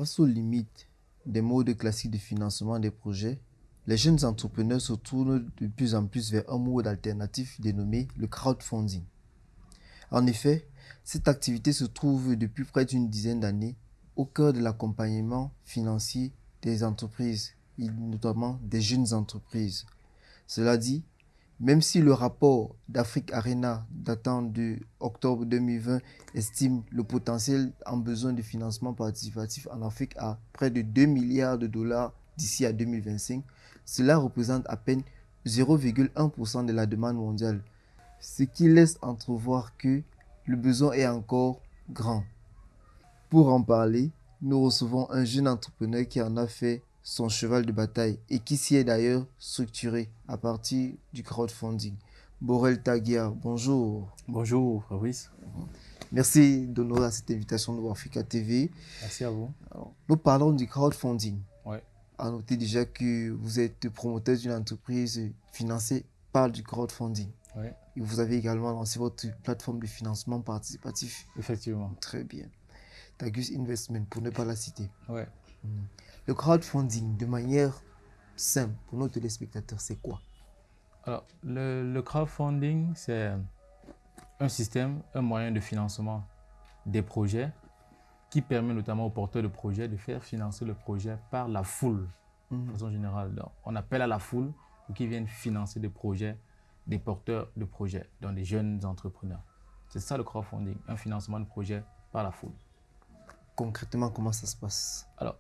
Face aux limites des modes classiques de financement des projets, les jeunes entrepreneurs se tournent de plus en plus vers un mode alternatif dénommé le crowdfunding. En effet, cette activité se trouve depuis près d'une dizaine d'années au cœur de l'accompagnement financier des entreprises, et notamment des jeunes entreprises. Cela dit, même si le rapport d'Afrique Arena datant de octobre 2020 estime le potentiel en besoin de financement participatif en Afrique à près de 2 milliards de dollars d'ici à 2025, cela représente à peine 0,1% de la demande mondiale, ce qui laisse entrevoir que le besoin est encore grand. Pour en parler, nous recevons un jeune entrepreneur qui en a fait son cheval de bataille et qui s'y est d'ailleurs structuré à partir du crowdfunding. Borel Taguia, bonjour. Bonjour Fabrice. Merci d'honorer à cette invitation de Africa TV. Merci à vous. Alors, nous parlons du crowdfunding. Ouais. À noter déjà que vous êtes promoteur d'une entreprise financée par du crowdfunding. Ouais. Et vous avez également lancé votre plateforme de financement participatif. Effectivement. Très bien. Tagus Investment, pour ne pas la citer. Ouais. Le crowdfunding, de manière simple pour nos téléspectateurs, c'est quoi? Alors, le crowdfunding, c'est un système, un moyen de financement des projets qui permet notamment aux porteurs de projets de faire financer le projet par la foule, de façon générale. Donc, on appelle à la foule pour qu'ils viennent financer des projets, des porteurs de projets, donc des jeunes entrepreneurs. C'est ça le crowdfunding, un financement de projet par la foule. Concrètement, comment ça se passe? Alors,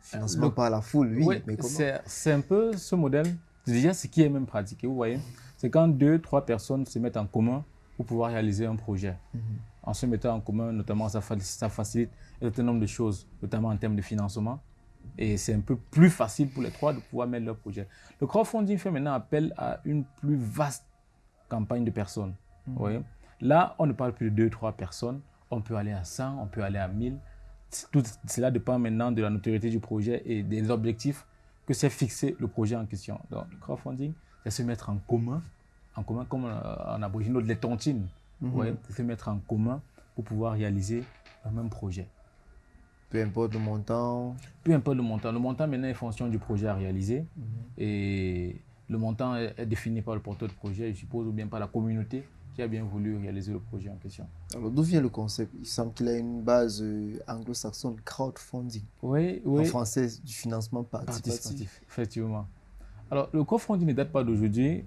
financement par la foule, oui, oui, mais comment? C'est un peu ce modèle, déjà ce qui est même pratiqué, vous voyez, c'est quand 2-3 personnes se mettent en commun pour pouvoir réaliser un projet. En se mettant en commun, notamment, ça facilite un certain nombre de choses, notamment en termes de financement. Et c'est un peu plus facile pour les trois de pouvoir mettre leur projet. Le crowdfunding fait maintenant appel à une plus vaste campagne de personnes. Vous voyez? Là, on ne parle plus de 2-3 personnes, on peut aller à 100, on peut aller à 1000. Tout cela dépend maintenant de la notoriété du projet et des objectifs que s'est fixé le projet en question. Donc, le crowdfunding, c'est se mettre en commun comme en abrégé les tontines. Ouais, c'est se mettre en commun pour pouvoir réaliser un même projet. Peu importe le montant. Peu importe le montant. Le montant maintenant est fonction du projet à réaliser. Et le montant est défini par le porteur de projet, je suppose, ou bien par la communauté qui a bien voulu réaliser le projet en question. Alors, d'où vient le concept? Il semble qu'il a une base anglo-saxonne, crowdfunding. Oui. En français, du financement participatif. Effectivement. Alors, le crowdfunding ne date pas d'aujourd'hui.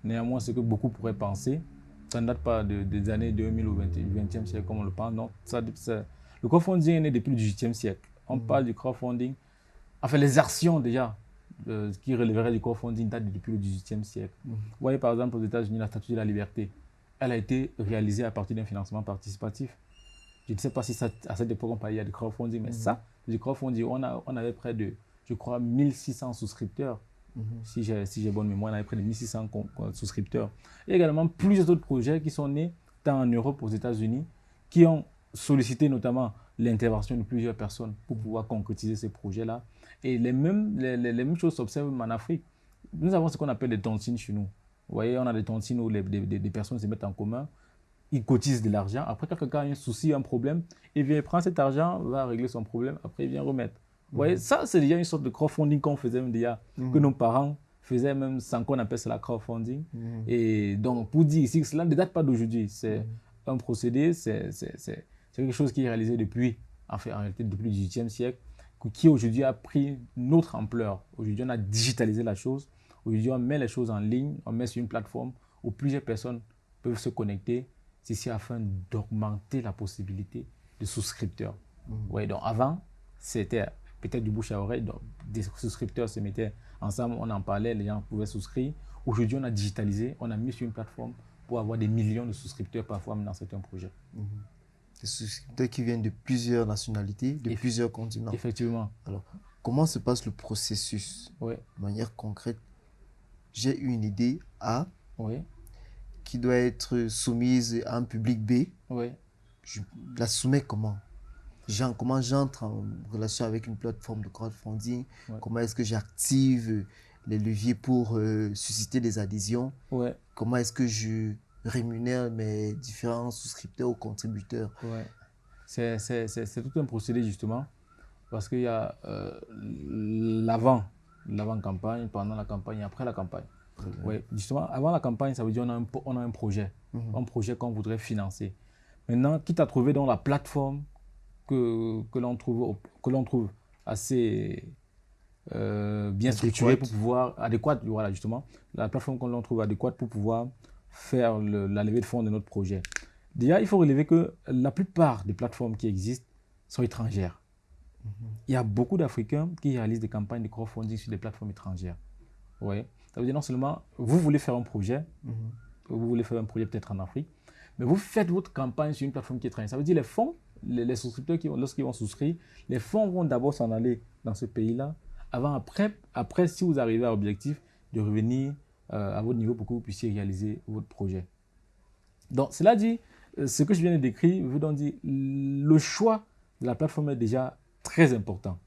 Néanmoins, ce que beaucoup pourraient penser, ça ne date pas des années 2000 ou 20e siècle, comme on le pense. Non, le crowdfunding est né depuis le 18e siècle. On parle du crowdfunding. Enfin, les actions déjà qui relèveraient du crowdfunding datent depuis le 18e siècle. Vous voyez par exemple aux États-Unis la Statue de la Liberté. Elle a été réalisée à partir d'un financement participatif. Je ne sais pas si à cette époque on parlait de crowdfunding, mais ça, du crowdfunding, on avait près de, je crois, 1600 souscripteurs. Si j'ai bonne mémoire, on avait près de 1600 souscripteurs. Et également plusieurs autres projets qui sont nés tant en Europe, aux États-Unis, qui ont sollicité notamment l'intervention de plusieurs personnes pour pouvoir concrétiser ces projets-là. Et les mêmes choses s'observent en Afrique. Nous avons ce qu'on appelle des tontines chez nous. Vous voyez, on a des tontines où des personnes se mettent en commun, ils cotisent de l'argent. Après, quand quelqu'un a un souci, un problème, il vient prendre cet argent, va régler son problème, après il vient remettre. Vous voyez, ça, c'est déjà une sorte de crowdfunding qu'on faisait même déjà, que nos parents faisaient même sans qu'on appelle cela crowdfunding. Et donc, pour dire ici que cela ne date pas d'aujourd'hui, c'est un procédé, c'est quelque chose qui est réalisé depuis, en réalité, depuis le 18e siècle, qui aujourd'hui a pris une autre ampleur. Aujourd'hui, on a digitalisé la chose. Aujourd'hui, on met les choses en ligne, on met sur une plateforme où plusieurs personnes peuvent se connecter. C'est ici afin d'augmenter la possibilité de souscripteurs. Ouais, donc avant, c'était peut-être du bouche à oreille. Donc des souscripteurs se mettaient ensemble, on en parlait, les gens pouvaient souscrire. Aujourd'hui, on a digitalisé, on a mis sur une plateforme pour avoir des millions de souscripteurs parfois même dans certains projets. Des souscripteurs qui viennent de plusieurs nationalités, de plusieurs continents. Effectivement. Alors, comment se passe le processus? De manière concrète, j'ai une idée A qui doit être soumise à un public B. Je la soumets comment? Comment j'entre en relation avec une plateforme de crowdfunding? Comment est-ce que j'active les leviers pour susciter des adhésions? Comment est-ce que je rémunère mes différents souscripteurs ou contributeurs? c'est tout un procédé justement, parce qu'il y a l'avant-campagne, pendant la campagne et après la campagne. Ouais, justement, avant la campagne, ça veut dire on a un projet, un projet qu'on voudrait financer. Maintenant, quitte à trouver dans la plateforme que l'on trouve assez bien structurée pour pouvoir, adéquate, voilà justement, la plateforme que l'on trouve adéquate pour pouvoir faire la levée de fonds de notre projet. Déjà, il faut relever que la plupart des plateformes qui existent sont étrangères. Il y a beaucoup d'Africains qui réalisent des campagnes de crowdfunding sur des plateformes étrangères. Ouais. Ça veut dire non seulement vous voulez faire un projet, vous voulez faire un projet peut-être en Afrique, mais vous faites votre campagne sur une plateforme qui est étrangère. Ça veut dire les fonds, les souscripteurs, lorsqu'ils vont souscrire, les fonds vont d'abord s'en aller dans ce pays-là, après, si vous arrivez à l'objectif, de revenir à votre niveau pour que vous puissiez réaliser votre projet. Donc, cela dit, ce que je viens de décrire veut donc dire le choix de la plateforme est déjà très important.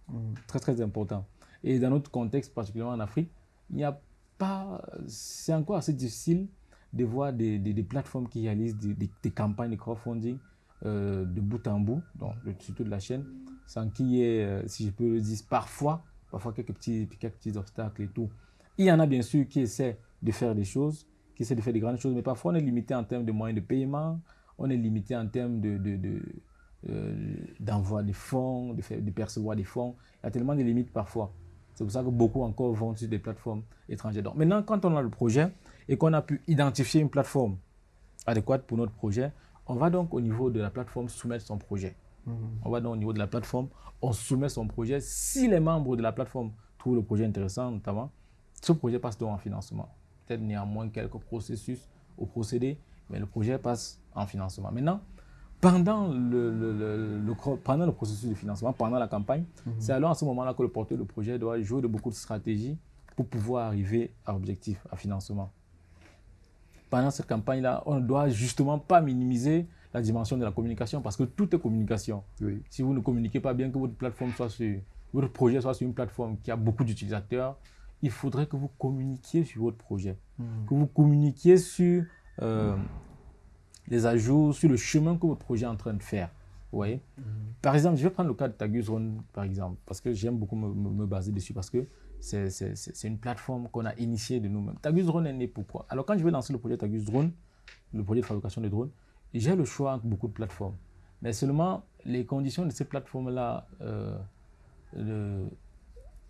Très, très important. Et dans notre contexte, particulièrement en Afrique, il n'y a pas, c'est encore assez difficile de voir des plateformes qui réalisent des campagnes de crowdfunding de bout en bout, donc surtout de la chaîne, sans qu'il y ait, si je peux le dire, parfois quelques petits obstacles et tout. Il y en a bien sûr qui essaient de faire des choses, qui essaient de faire des grandes choses, mais parfois on est limité en termes de moyens de paiement, on est limité en termes d'envoi des fonds, de percevoir des fonds. Il y a tellement de limites parfois. C'est pour ça que beaucoup encore vont sur des plateformes étrangères. Donc maintenant, quand on a le projet et qu'on a pu identifier une plateforme adéquate pour notre projet, on va donc au niveau de la plateforme soumettre son projet. On va donc au niveau de la plateforme, on soumet son projet. Si les membres de la plateforme trouvent le projet intéressant, notamment, ce projet passe donc en financement. Peut-être néanmoins quelques processus au procédé, mais le projet passe en financement. Maintenant, pendant le processus de financement, pendant la campagne, c'est alors à ce moment-là que le porteur de projet doit jouer de beaucoup de stratégies pour pouvoir arriver à l'objectif, à financement. Pendant cette campagne-là, on ne doit justement pas minimiser la dimension de la communication parce que tout est communication. Oui. Si vous ne communiquez pas bien, que votre projet soit sur une plateforme qui a beaucoup d'utilisateurs, il faudrait que vous communiquiez sur votre projet, que vous communiquiez sur les ajouts, sur le chemin que votre projet est en train de faire. Vous voyez? Par exemple, je vais prendre le cas de Taguzrone, par exemple, parce que j'aime beaucoup me baser dessus, parce que c'est une plateforme qu'on a initiée de nous-mêmes. Taguzrone est né pourquoi? Alors, quand je vais lancer le projet Taguzrone, le projet de fabrication de drones, j'ai le choix entre beaucoup de plateformes. Mais seulement, les conditions de ces plateformes-là, il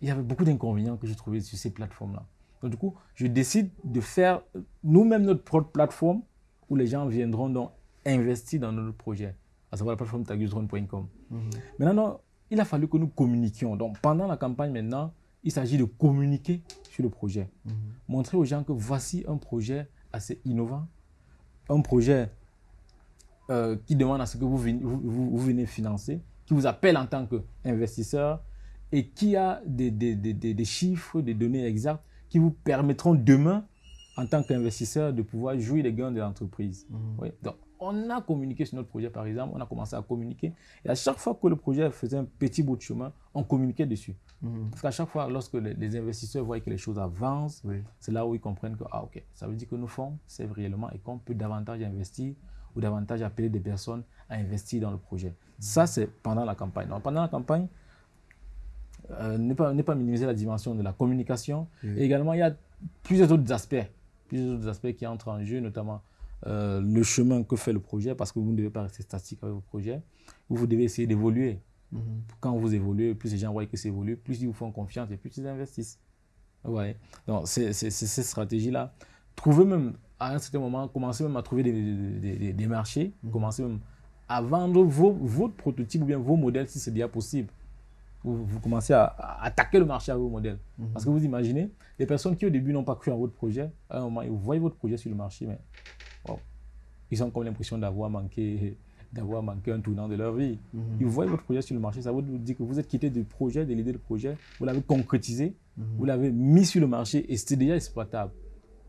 y avait beaucoup d'inconvénients que j'ai trouvés sur ces plateformes-là. Donc, du coup, je décide de faire nous-mêmes notre propre plateforme où les gens viendront donc investir dans notre projet, à savoir la plateforme taguzrone.com. Maintenant, il a fallu que nous communiquions. Donc, pendant la campagne maintenant, il s'agit de communiquer sur le projet. Montrer aux gens que voici un projet assez innovant, un projet qui demande à ce que vous venez financer, qui vous appelle en tant qu'investisseur et qui a des chiffres, des données exactes qui vous permettront demain, en tant qu'investisseur, de pouvoir jouir des gains de l'entreprise. Oui. Donc, on a communiqué sur notre projet, par exemple, on a commencé à communiquer. Et à chaque fois que le projet faisait un petit bout de chemin, on communiquait dessus. Parce qu'à chaque fois, lorsque les investisseurs voient que les choses avancent, c'est là où ils comprennent que, ah ok, ça veut dire que nos fonds servent réellement et qu'on peut davantage investir ou davantage appeler des personnes à investir dans le projet. Ça, c'est pendant la campagne. Donc, pendant la campagne, ne pas minimiser la dimension de la communication. Et également, il y a plusieurs autres aspects qui entrent en jeu, notamment le chemin que fait le projet, parce que vous ne devez pas rester statique avec votre projet. Vous devez essayer d'évoluer. Quand vous évoluez, plus les gens voient que c'est évolué, plus ils vous font confiance et plus ils investissent. Ouais. Donc, c'est cette stratégie-là. Trouvez même, à un certain moment, commencez même à trouver des marchés, commencez même à vendre votre prototype ou bien vos modèles si c'est bien possible. Vous commencez à attaquer le marché à vos modèles. Parce que vous imaginez, les personnes qui au début n'ont pas cru en votre projet, à un moment, ils voient votre projet sur le marché, mais wow, ils ont comme l'impression d'avoir manqué un tournant de leur vie. Ils voient votre projet sur le marché, ça vous dit que vous êtes quitté du projet, de l'idée de projet, vous l'avez concrétisé, vous l'avez mis sur le marché et c'était déjà exploitable.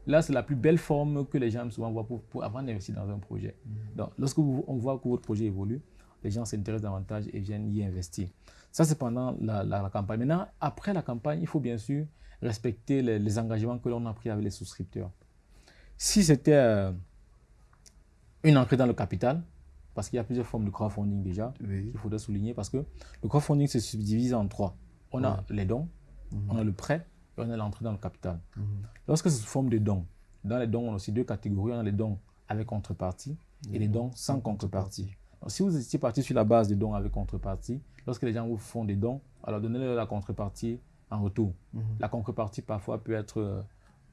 Là, c'est la plus belle forme que les gens souvent voient pour avant d'investir dans un projet. Donc, lorsque on voit que votre projet évolue, les gens s'intéressent davantage et viennent y investir. Ça, c'est pendant la campagne. Maintenant, après la campagne, il faut bien sûr respecter les engagements que l'on a pris avec les souscripteurs. Si c'était une entrée dans le capital, parce qu'il y a plusieurs formes de crowdfunding déjà, Oui. qu'il faudrait souligner, parce que le crowdfunding se subdivise en trois. On a les dons, on a le prêt et on a l'entrée dans le capital. Lorsque c'est sous forme de dons, dans les dons, on a aussi deux catégories. On a les dons avec contrepartie et les dons sans contrepartie. Donc, si vous étiez parti sur la base de dons avec contrepartie, lorsque les gens vous font des dons, alors donnez-leur la contrepartie en retour. La contrepartie parfois peut être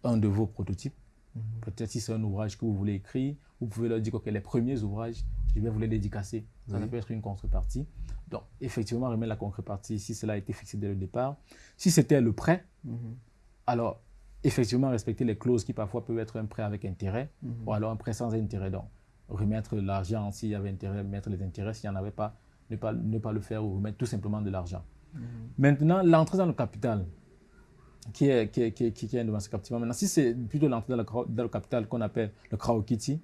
un de vos prototypes. Peut-être si c'est un ouvrage que vous voulez écrire, vous pouvez leur dire que les premiers ouvrages, je vais vous les dédicacer. Ça peut être une contrepartie. Donc, effectivement, remettre la contrepartie si cela a été fixé dès le départ. Si c'était le prêt, alors effectivement, respecter les clauses qui parfois peuvent être un prêt avec intérêt ou alors un prêt sans intérêt. Donc, remettre l'argent s'il y avait intérêt, mettre les intérêts s'il n'y en avait pas, ne pas le faire ou remettre tout simplement de l'argent. Maintenant, l'entrée dans le capital, qui est un domaine captivant. Maintenant, si c'est plutôt l'entrée dans le capital qu'on appelle le crowd-kitty,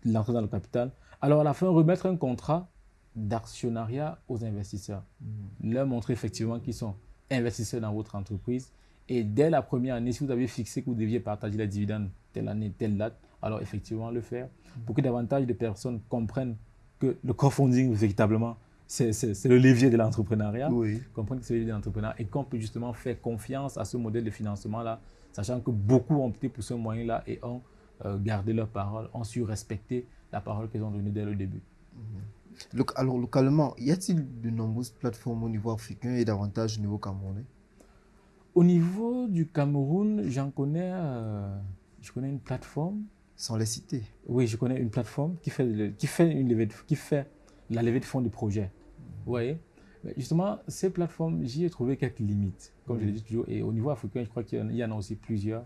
l'entrée dans le capital, alors à la fin, remettre un contrat d'actionnariat aux investisseurs. Leur montrer effectivement qu'ils sont investisseurs dans votre entreprise. Et dès la première année, si vous avez fixé que vous deviez partager les dividendes telle année, telle date, alors effectivement le faire pour que davantage de personnes comprennent que le crowdfunding, véritablement, c'est le levier de l'entrepreneuriat, comprendre que c'est le levier de l'entrepreneuriat et qu'on peut justement faire confiance à ce modèle de financement-là, sachant que beaucoup ont opté pour ce moyen-là et ont gardé leur parole, ont su respecter la parole qu'ils ont donnée dès le début. Alors, localement, y a-t-il de nombreuses plateformes au niveau africain et davantage au niveau camerounais? Au niveau du Cameroun, je connais une plateforme. Sans les citer. Oui, je connais une plateforme qui fait la levée de fonds de projet. Vous voyez? Mais justement, ces plateformes, j'y ai trouvé quelques limites, comme je l'ai dit toujours. Et au niveau africain, je crois qu'il y en a aussi plusieurs.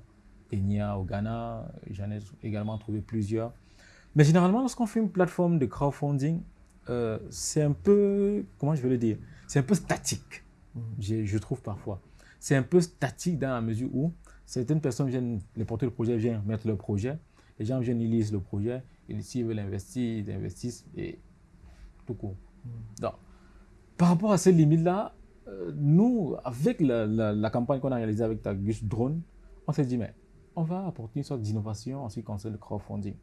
Kenya, au Ghana, j'en ai également trouvé plusieurs. Mais généralement, lorsqu'on fait une plateforme de crowdfunding, c'est un peu, comment je vais le dire, c'est un peu statique, je trouve parfois. C'est un peu statique dans la mesure où certaines personnes viennent, les porteurs de projet viennent mettre leur projet, les gens viennent, ils lisent le projet, et s'ils veulent investir, ils investissent, et tout court. Donc, par rapport à ces limites-là, nous, avec la campagne qu'on a réalisée avec Tagus Drone, on s'est dit, mais on va apporter une sorte d'innovation en ce qui concerne le crowdfunding.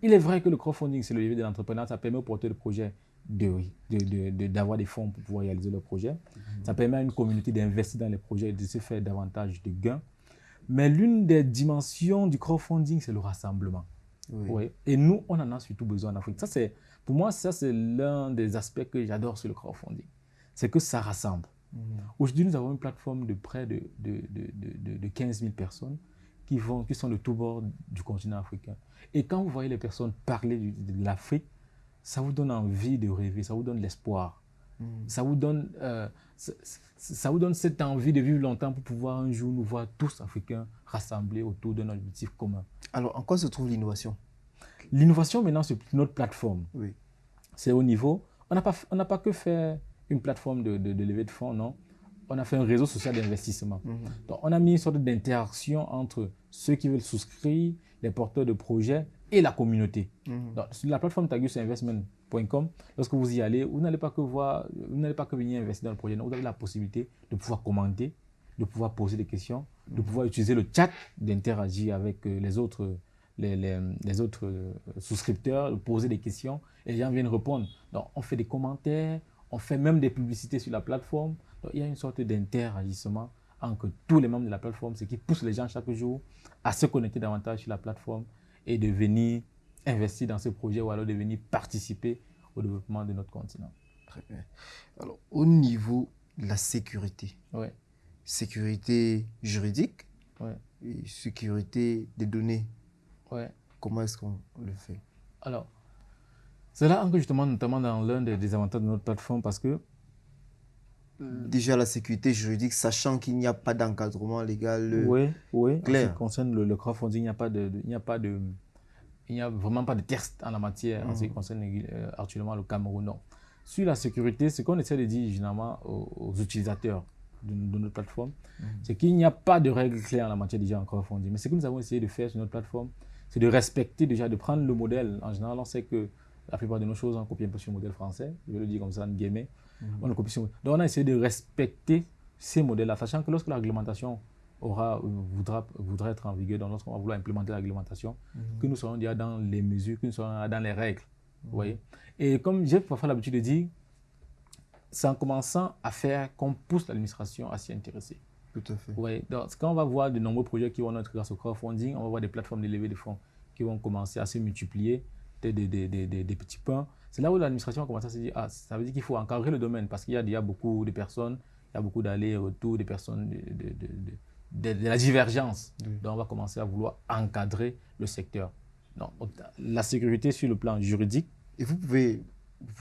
Il est vrai que le crowdfunding, c'est le levier de l'entrepreneur, ça permet aux porteurs de projet d'avoir des fonds pour pouvoir réaliser leur projet. Ça permet à une communauté d'investir dans les projets et de se faire davantage de gains. Mais l'une des dimensions du crowdfunding, c'est le rassemblement. Oui. Et nous, on en a surtout besoin en Afrique. Pour moi, ça, c'est l'un des aspects que j'adore sur le crowdfunding. C'est que ça rassemble. Aujourd'hui, nous avons une plateforme de près de 15 000 personnes qui sont de tous bords du continent africain. Et quand vous voyez les personnes parler de l'Afrique, ça vous donne envie de rêver, ça vous donne l'espoir. Ça vous donne cette envie de vivre longtemps pour pouvoir un jour nous voir tous Africains rassemblés autour d'un objectif commun. Alors, en quoi se trouve l'innovation? L'innovation, maintenant, c'est notre plateforme. Oui. C'est au niveau... On n'a pas que fait une plateforme de levée de fonds, non. On a fait un réseau social d'investissement. Donc, on a mis une sorte d'interaction entre ceux qui veulent souscrire, les porteurs de projets et la communauté. Donc, sur la plateforme tagusinvestment.com, lorsque vous y allez, vous n'allez pas que venir investir dans le projet. Non, vous avez la possibilité de pouvoir commenter, de pouvoir poser des questions, de pouvoir utiliser le chat, d'interagir avec les autres souscripteurs, de poser des questions et les gens viennent répondre. Donc, on fait des commentaires, on fait même des publicités sur la plateforme. Donc, il y a une sorte d'interagissement entre tous les membres de la plateforme, ce qui pousse les gens chaque jour à se connecter davantage sur la plateforme et de venir investir dans ce projet ou alors de venir participer au développement de notre continent. Très bien. Alors, au niveau de la sécurité, sécurité juridique et sécurité des données, comment est-ce qu'on le fait? Alors, c'est là que justement, notamment dans l'un des avantages de notre plateforme, parce que déjà la sécurité juridique, sachant qu'il n'y a pas d'encadrement légal clair. En ce qui concerne le crowdfunding, il n'y a vraiment pas de test en la matière en ce qui concerne actuellement le Cameroun. Non. Sur la sécurité, ce qu'on essaie de dire généralement aux utilisateurs de notre plateforme, c'est qu'il n'y a pas de règles claires en la matière déjà en crowdfunding. Mais ce que nous avons essayé de faire sur notre plateforme, c'est de respecter déjà, de prendre le modèle. En général, on sait que la plupart de nos choses, on copie un peu sur le modèle français. Je vais le dire comme ça, en guillemets. On copie sur... Donc, on a essayé de respecter ces modèles-là, sachant que lorsque la réglementation voudra être en vigueur, donc lorsqu'on va vouloir implémenter la réglementation, que nous serons déjà dans les mesures, que nous serons dans les règles Vous voyez? Et comme j'ai parfois l'habitude de dire, c'est en commençant à faire qu'on pousse l'administration à s'y intéresser. Tout à fait. Vous voyez? Donc, quand on va voir de nombreux projets qui vont naître grâce au crowdfunding, on va voir des plateformes de levée de fonds qui vont commencer à se multiplier, des petits pains. C'est là où l'administration commence à se dire, ah, ça veut dire qu'il faut encadrer le domaine parce qu'il y a déjà beaucoup de personnes, il y a beaucoup d'allers-retours, des personnes de la divergence. Oui. Donc, on va commencer à vouloir encadrer le secteur. Donc, la sécurité sur le plan juridique. Et vous pouvez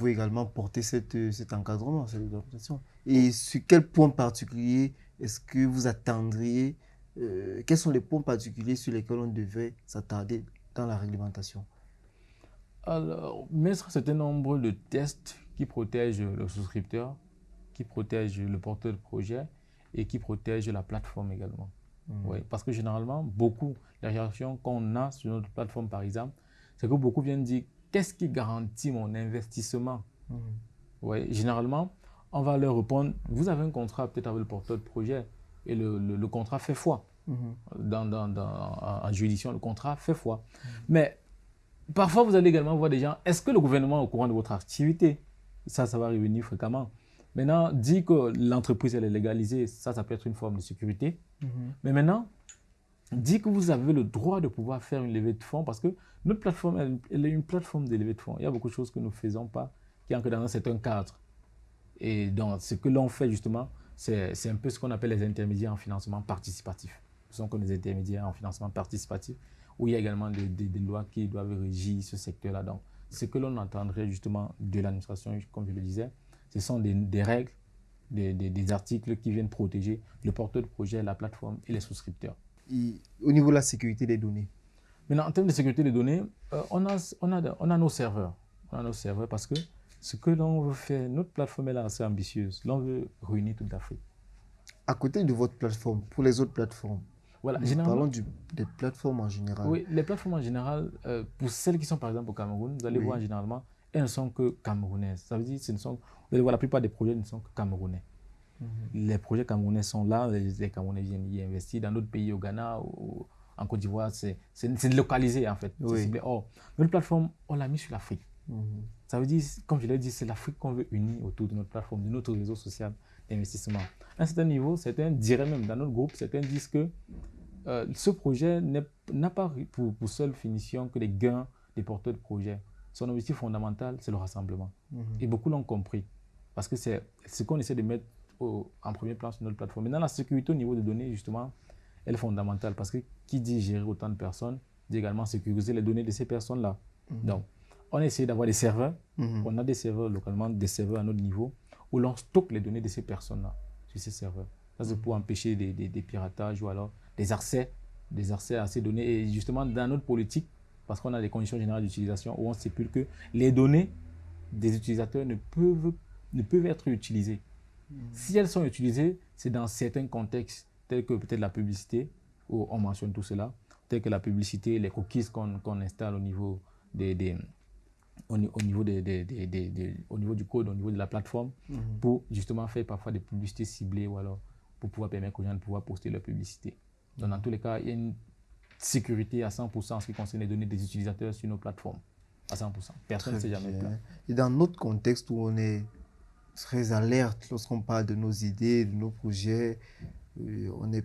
également porter cet encadrement, cette réglementation. Et sur quel point particulier est-ce que vous attendriez, quels sont les points particuliers sur lesquels on devrait s'attarder dans la réglementation? Alors, mettre un certain nombre de tests qui protègent le souscripteur, qui protègent le porteur de projet et qui protègent la plateforme également. Oui, parce que généralement, les réactions qu'on a sur notre plateforme, par exemple, c'est que beaucoup viennent dire qu'est-ce qui garantit mon investissement? Oui, généralement, on va leur répondre vous avez un contrat peut-être avec le porteur de projet et le contrat fait foi. En juridiction, le contrat fait foi. Mais parfois, vous allez également voir des gens est-ce que le gouvernement est au courant de votre activité? Ça va revenir fréquemment. Maintenant, dit que l'entreprise elle est légalisée, ça peut être une forme de sécurité. Mais maintenant, dit que vous avez le droit de pouvoir faire une levée de fonds parce que notre plateforme, elle est une plateforme de levée de fonds. Il y a beaucoup de choses que nous ne faisons pas qui entrent dans un certain cadre. Et donc, ce que l'on fait justement, c'est un peu ce qu'on appelle les intermédiaires en financement participatif. Ce sont comme des intermédiaires en financement participatif où il y a également des lois qui doivent régir ce secteur-là. Donc, ce que l'on entendrait justement de l'administration, comme je le disais, ce sont des règles, des articles qui viennent protéger le porteur de projet, la plateforme et les souscripteurs. Et au niveau de la sécurité des données? Maintenant, en termes de sécurité des données, on a nos serveurs. On a nos serveurs parce que ce que l'on veut faire, notre plateforme est là assez ambitieuse. L'on veut réunir toute l'Afrique. À côté de votre plateforme, pour les autres plateformes, voilà, parlons des plateformes en général. Oui, les plateformes en général, pour celles qui sont par exemple au Cameroun, vous allez voir généralement, elles ne sont que camerounaises. Ça veut dire que vous allez voir la plupart des projets ne sont que camerounais. Les projets camerounais sont là, les Camerounais viennent y investir. Dans d'autres pays, au Ghana, en Côte d'Ivoire, c'est localisé en fait. Or, notre plateforme, on l'a mis sur l'Afrique. Ça veut dire, comme je l'ai dit, c'est l'Afrique qu'on veut unir autour de notre plateforme, de notre réseau social d'investissement. À un certain niveau, certains diraient même dans notre groupe, certains disent que ce projet n'a pas pour seule finition que les gains des porteurs de projet. Son objectif fondamental, c'est le rassemblement. Et beaucoup l'ont compris. Parce que c'est ce qu'on essaie de mettre en premier plan sur notre plateforme. Maintenant, la sécurité au niveau des données, justement, elle est fondamentale. Parce que qui dit gérer autant de personnes, dit également sécuriser les données de ces personnes-là. Donc, on essaie d'avoir des serveurs. On a des serveurs localement, des serveurs à notre niveau, où l'on stocke les données de ces personnes-là sur ces serveurs. Ça, c'est pour empêcher des piratages ou alors des accès à ces données. Et justement, dans notre politique, parce qu'on a des conditions générales d'utilisation où on stipule que les données des utilisateurs ne peuvent être utilisées. Si elles sont utilisées, c'est dans certains contextes, tels que peut-être la publicité, où on mentionne tout cela, tels que la publicité, les cookies qu'on installe au niveau au niveau du code, au niveau de la plateforme, pour justement faire parfois des publicités ciblées ou alors pour pouvoir permettre aux gens de pouvoir poster leur publicité. Donc, dans tous les cas, il y a une sécurité à 100% en ce qui concerne les données des utilisateurs sur nos plateformes. À 100%. Personne ne sait jamais le cas. Et dans notre contexte où on est très alerte lorsqu'on parle de nos idées, de nos projets, on est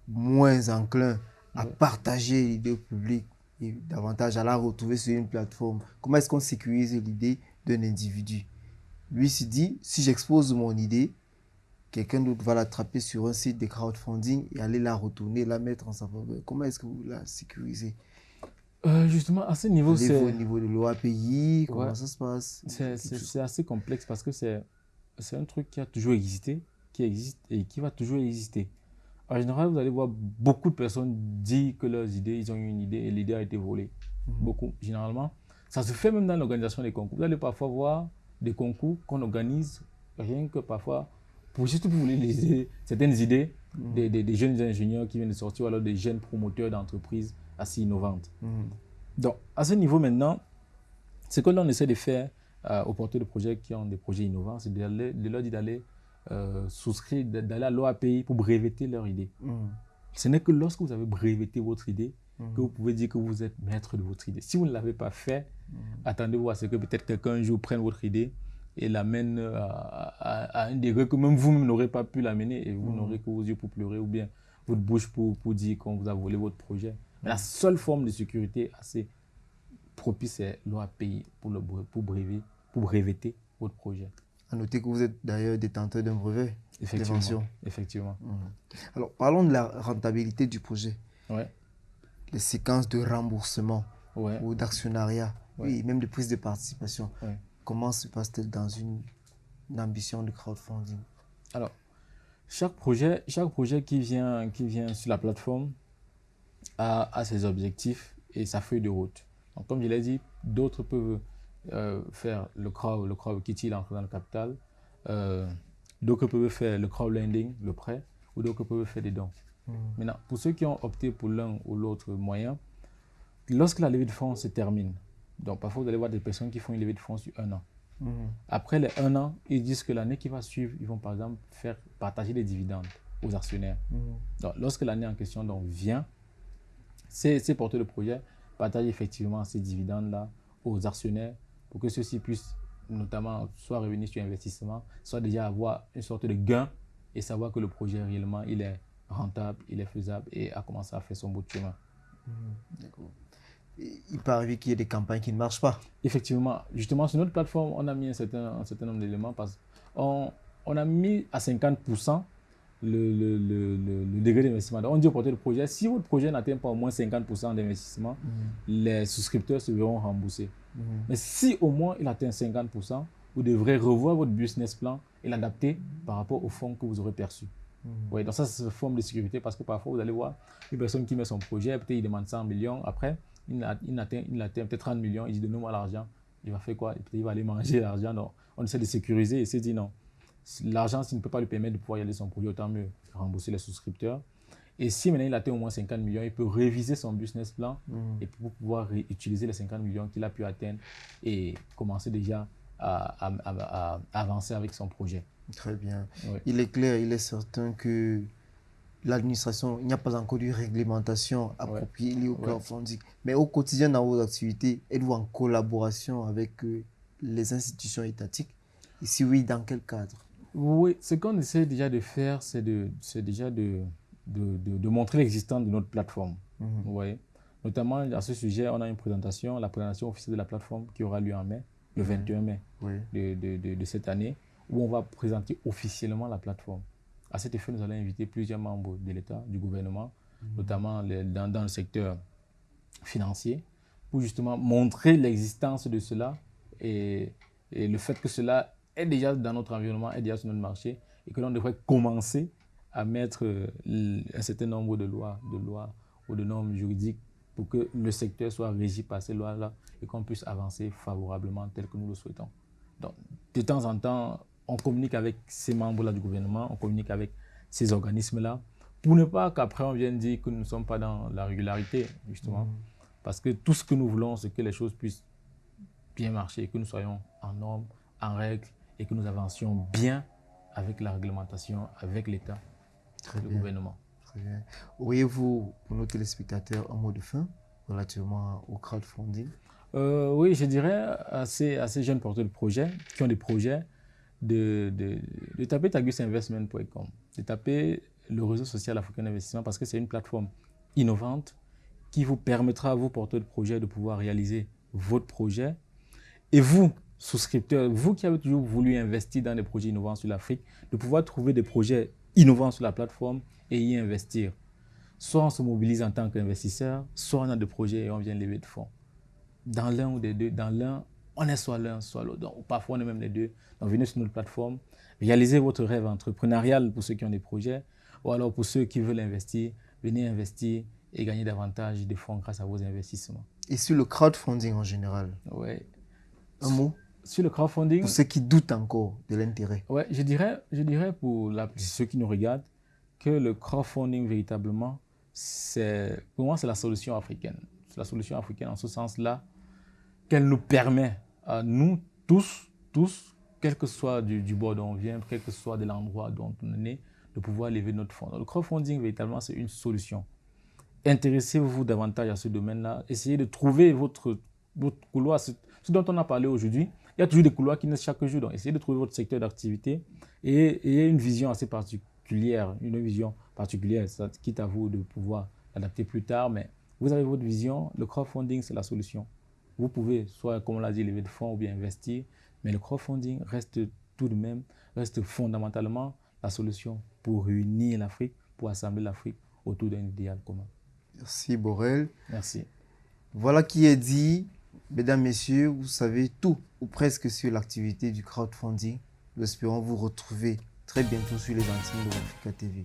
moins enclin à partager l'idée au public et davantage à la retrouver sur une plateforme. Comment est-ce qu'on sécurise l'idée d'un individu? Lui se dit, si j'expose mon idée, quelqu'un d'autre va l'attraper sur un site de crowdfunding et aller la retourner, la mettre en sa faveur. Comment est-ce que vous la sécurisez? Justement, à ce niveau, c'est... Au niveau de l'OAPI, comment ça se passe? C'est assez complexe parce que c'est un truc qui a toujours existé, qui existe et qui va toujours exister. En général, vous allez voir beaucoup de personnes dire que leurs idées, ils ont eu une idée et l'idée a été volée. Beaucoup, généralement. Ça se fait même dans l'organisation des concours. Vous allez parfois voir des concours qu'on organise rien que parfois pour juste pour voler certaines idées des jeunes ingénieurs qui viennent de sortir ou alors des jeunes promoteurs d'entreprises assez innovantes. Donc, à ce niveau maintenant, ce que l'on essaie de faire aux porteurs de projets qui ont des projets innovants, c'est de leur dire d'aller souscrire, d'aller à l'OAPI pour breveter leur idée. Ce n'est que lorsque vous avez breveté votre idée que vous pouvez dire que vous êtes maître de votre idée. Si vous ne l'avez pas fait, Attendez-vous à ce que peut-être quelqu'un un jour prenne votre idée et l'amène à un degré que même vous-même n'aurez pas pu l'amener et vous n'aurez que vos yeux pour pleurer ou bien votre bouche pour dire qu'on vous a volé votre projet. Mais la seule forme de sécurité assez propice, c'est l'OAPI pour breveter votre projet. À noter que vous êtes d'ailleurs détenteur d'un brevet d'invention. Effectivement. Alors, parlons de la rentabilité du projet. Ouais. Les séquences de remboursement ou d'actionnariat, oui, même de prise de participation. Ouais. Comment se passe-t-il dans une ambition de crowdfunding? Alors, chaque projet qui vient sur la plateforme a ses objectifs et sa feuille de route. Donc, comme je l'ai dit, d'autres peuvent faire le crowd kitty, l'entrée dans le capital. D'autres peuvent faire le crowdlending, le prêt, ou d'autres peuvent faire des dons. Maintenant, pour ceux qui ont opté pour l'un ou l'autre moyen, lorsque la levée de fonds se termine, donc parfois vous allez voir des personnes qui font une levée de fonds sur 1 an. Après les 1 an, ils disent que l'année qui va suivre, ils vont par exemple faire partager des dividendes aux actionnaires. Donc, lorsque l'année en question vient, ces porteurs de projet partagent effectivement ces dividendes-là aux actionnaires pour que ceux-ci puissent notamment soit revenir sur investissement, soit déjà avoir une sorte de gain et savoir que le projet réellement il est rentable, il est faisable et a commencé à faire son bout de chemin. D'accord. Il peut arriver qu'il y ait des campagnes qui ne marchent pas. Effectivement, justement sur notre plateforme, on a mis un certain nombre d'éléments parce qu'on a mis à 50% le degré d'investissement. On dit au porteur de projet, si votre projet n'atteint pas au moins 50% d'investissement, les souscripteurs se verront remboursés. Mais si au moins il atteint 50%, vous devrez revoir votre business plan et l'adapter par rapport aux fonds que vous aurez perçus. Oui, donc ça, c'est une forme de sécurité parce que parfois, vous allez voir une personne qui met son projet, peut-être il demande 100 millions, après, il atteint peut-être 30 millions, il dit donne-moi l'argent, il va faire quoi? Peut-être il va aller manger l'argent. Donc, on essaie de sécuriser et s'est dit non. L'argent, s'il ne peut pas lui permettre de pouvoir y aller son projet, autant mieux rembourser les souscripteurs. Et si maintenant il atteint au moins 50 millions, il peut réviser son business plan et pour pouvoir utiliser les 50 millions qu'il a pu atteindre et commencer déjà à avancer avec son projet. Très bien. Oui. Il est clair, il est certain que l'administration, il n'y a pas encore de réglementation appropriée liée au crowdfunding. Mais au quotidien, dans vos activités, êtes-vous en collaboration avec les institutions étatiques? Et si oui, dans quel cadre? Oui, ce qu'on essaie déjà de faire, c'est déjà de montrer l'existence de notre plateforme. Vous voyez? Notamment, à ce sujet, on a une présentation, la présentation officielle de la plateforme qui aura lieu en mai, le 21 mai de cette année, où on va présenter officiellement la plateforme. À cet effet, nous allons inviter plusieurs membres de l'État, du gouvernement, notamment dans le secteur financier, pour justement montrer l'existence de cela et le fait que cela est déjà dans notre environnement, est déjà sur notre marché et que l'on devrait commencer à mettre un certain nombre de lois ou de normes juridiques pour que le secteur soit régi par ces lois-là et qu'on puisse avancer favorablement tel que nous le souhaitons. Donc, de temps en temps, on communique avec ces membres-là du gouvernement, on communique avec ces organismes-là, pour ne pas qu'après on vienne dire que nous ne sommes pas dans la régularité, justement. Parce que tout ce que nous voulons, c'est que les choses puissent bien marcher, que nous soyons en normes, en règle, et que nous avancions bien avec la réglementation, avec l'État, le gouvernement. Très bien. Auriez-vous, pour nos téléspectateurs, un mot de fin relativement au crowdfunding? Oui, je dirais à ces jeunes porteurs de projets, qui ont des projets, de taper tagusinvestment.com, de taper le réseau social africain d'investissement parce que c'est une plateforme innovante qui vous permettra, vous porteurs de projet, de pouvoir réaliser votre projet. Et vous, souscripteurs, vous qui avez toujours voulu investir dans des projets innovants sur l'Afrique, de pouvoir trouver des projets innovants sur la plateforme et y investir. Soit on se mobilise en tant qu'investisseur, soit on a des projets et on vient lever de fonds. Dans l'un ou des deux, dans l'un, on est soit l'un, soit l'autre. Ou parfois, on est même les deux. Donc, venez sur notre plateforme, réalisez votre rêve entrepreneurial pour ceux qui ont des projets, ou alors pour ceux qui veulent investir, venez investir et gagner davantage de fonds grâce à vos investissements. Et sur le crowdfunding en général? Oui. Un mot? Sur le crowdfunding? Pour ceux qui doutent encore de l'intérêt. Oui, je dirais pour ceux qui nous regardent que le crowdfunding, véritablement, pour moi, c'est la solution africaine. C'est la solution africaine en ce sens-là qu'elle nous permet à nous tous, quel que soit du bord dont on vient, quel que soit de l'endroit dont on est né, de pouvoir lever notre fonds. Donc, le crowdfunding, véritablement, c'est une solution. Intéressez-vous davantage à ce domaine-là. Essayez de trouver votre votre couloir, ce dont on a parlé aujourd'hui, il y a toujours des couloirs qui naissent chaque jour. Donc, essayez de trouver votre secteur d'activité et ayez une vision assez particulière, quitte à vous de pouvoir l'adapter plus tard. Mais vous avez votre vision, le crowdfunding, c'est la solution. Vous pouvez, soit, comme on l'a dit, lever de fonds ou bien investir, mais le crowdfunding reste tout de même, reste fondamentalement la solution pour réunir l'Afrique, pour assembler l'Afrique autour d'un idéal commun. Merci Borel. Merci. Voilà qui est dit. Mesdames, Messieurs, vous savez tout ou presque sur l'activité du crowdfunding. Nous espérons vous retrouver très bientôt sur les antennes de Africa TV.